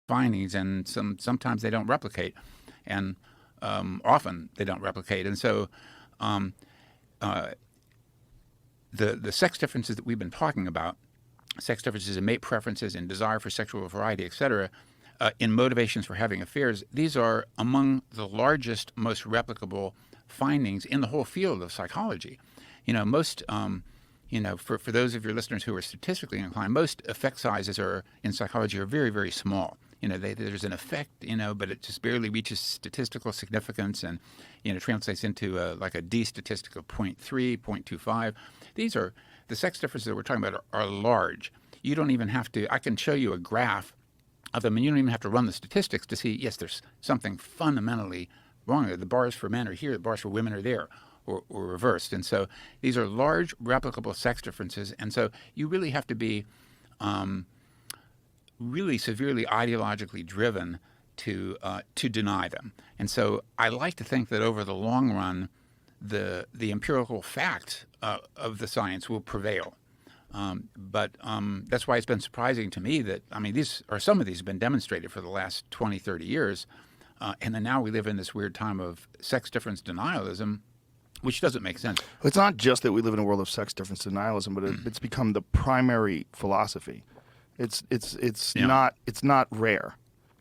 findings, and sometimes they don't replicate, and often they don't replicate. And so the sex differences that we've been talking about, sex differences in mate preferences, in desire for sexual variety, etc., in motivations for having affairs, these are among the largest, most replicable findings in the whole field of psychology. Most for those of your listeners who are statistically inclined, most effect sizes in psychology are very, very small. There's an effect, but it just barely reaches statistical significance, and translates into like a D statistic of 0.3, 0.25. These are the sex differences that we're talking about are large. You don't even have to. I can show you a graph of them, and you don't even have to run the statistics to see. Yes, there's something fundamentally wrong there. The bars for men are here, the bars for women are there, or reversed. And so these are large, replicable sex differences, and so you really have to be really severely ideologically driven to deny them. And so I like to think that over the long run, the empirical fact of the science will prevail. But that's why it's been surprising to me that, some of these have been demonstrated for the last 20, 30 years, and then now we live in this weird time of sex difference denialism, which doesn't make sense. It's not just that we live in a world of sex difference denialism, but it's become the primary philosophy. It's not rare.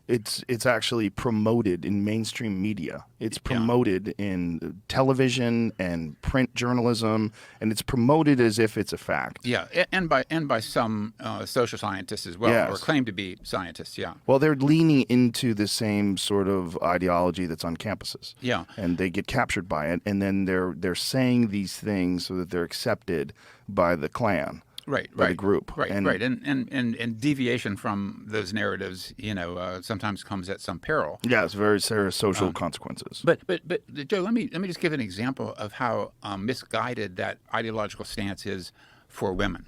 It's actually promoted in mainstream media. It's promoted in television and print journalism, and it's promoted as if it's a fact. Yeah, and by some social scientists as well, yes, or claim to be scientists. Yeah. Well, they're leaning into the same sort of ideology that's on campuses. Yeah. And they get captured by it, and then they're saying these things so that they're accepted by the clan. Right, by the group. Right, and deviation from those narratives, sometimes comes at some peril. Yeah, it's very serious social consequences. But Joe, let me just give an example of how misguided that ideological stance is for women.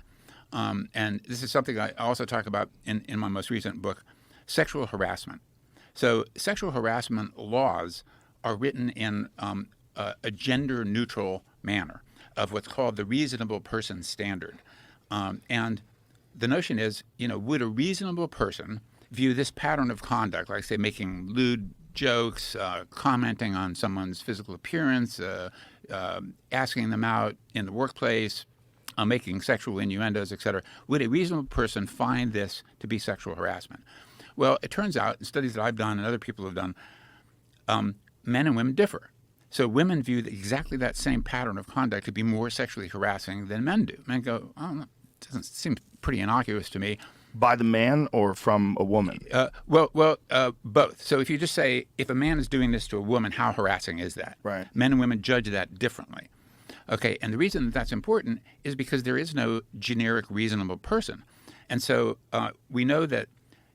And this is something I also talk about in my most recent book, Sexual Harassment. So sexual harassment laws are written in a gender-neutral manner of what's called the reasonable person standard. And the notion is, would a reasonable person view this pattern of conduct, like, say, making lewd jokes, commenting on someone's physical appearance, asking them out in the workplace, making sexual innuendos, etc., would a reasonable person find this to be sexual harassment? Well, it turns out, in studies that I've done and other people have done, men and women differ. So women view exactly that same pattern of conduct to be more sexually harassing than men do. Men go, oh, it doesn't seem pretty innocuous to me. By the man or from a woman? Both. So if you just say, if a man is doing this to a woman, how harassing is that? Right. Men and women judge that differently. Okay, and the reason that that's important is because there is no generic reasonable person. And so we know that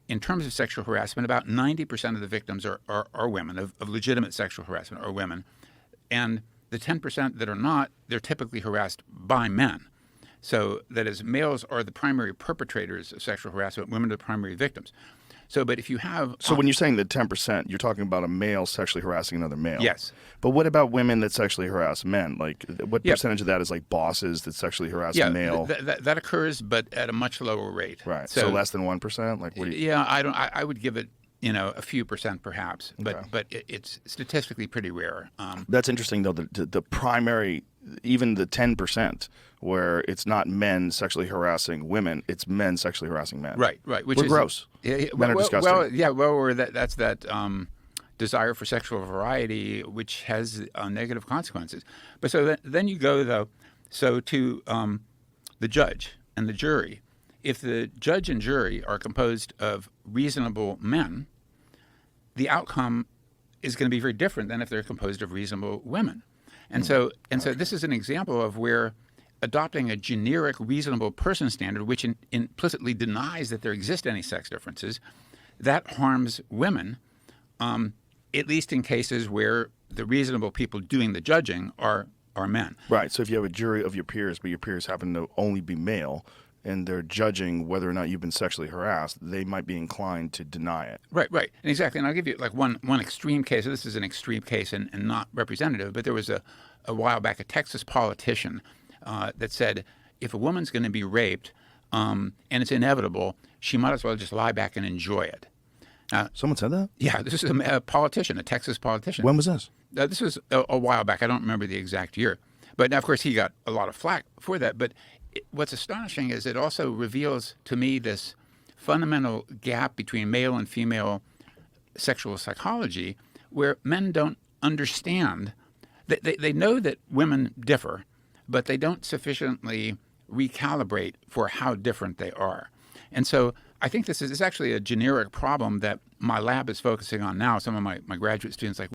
in terms of sexual harassment, about 90% of the victims are women, of legitimate sexual harassment are women. And the 10% that are not, they're typically harassed by men. So that is, males are the primary perpetrators of sexual harassment, women are the primary victims. So, but if you have... So when you're saying the 10%, you're talking about a male sexually harassing another male. Yes. But what about women that sexually harass men? Like, what percentage of that is like bosses that sexually harass a male? That occurs, but at a much lower rate. Right. So less than 1%? Like, what do you... Yeah, I would give it, a few percent perhaps, but it's statistically pretty rare. That's interesting, though, the primary, even the 10%, where it's not men sexually harassing women, it's men sexually harassing men. Right. Which We're is gross. Men are disgusting. That's that desire for sexual variety, which has negative consequences. But so then you go, though, to the judge and the jury. If the judge and jury are composed of reasonable men, the outcome is going to be very different than if they're composed of reasonable women. And so this is an example of where adopting a generic reasonable person standard, which implicitly denies that there exist any sex differences, that harms women, at least in cases where the reasonable people doing the judging are men. Right. So if you have a jury of your peers, but your peers happen to only be male, and they're judging whether or not you've been sexually harassed, they might be inclined to deny it. Right. And exactly. And I'll give you like one extreme case. This is an extreme case and not representative, but there was a while back a Texas politician that said, if a woman's going to be raped and it's inevitable, she might as well just lie back and enjoy it. Someone said that? Yeah, this is a politician, a Texas politician. When was this? This was a while back. I don't remember the exact year. But of course, he got a lot of flack for that. But what's astonishing is it also reveals to me this fundamental gap between male and female sexual psychology, where men don't understand. They know that women differ, but they don't sufficiently recalibrate for how different they are. And so I think this is actually a generic problem that my lab is focusing on now. Some of my graduate students, like,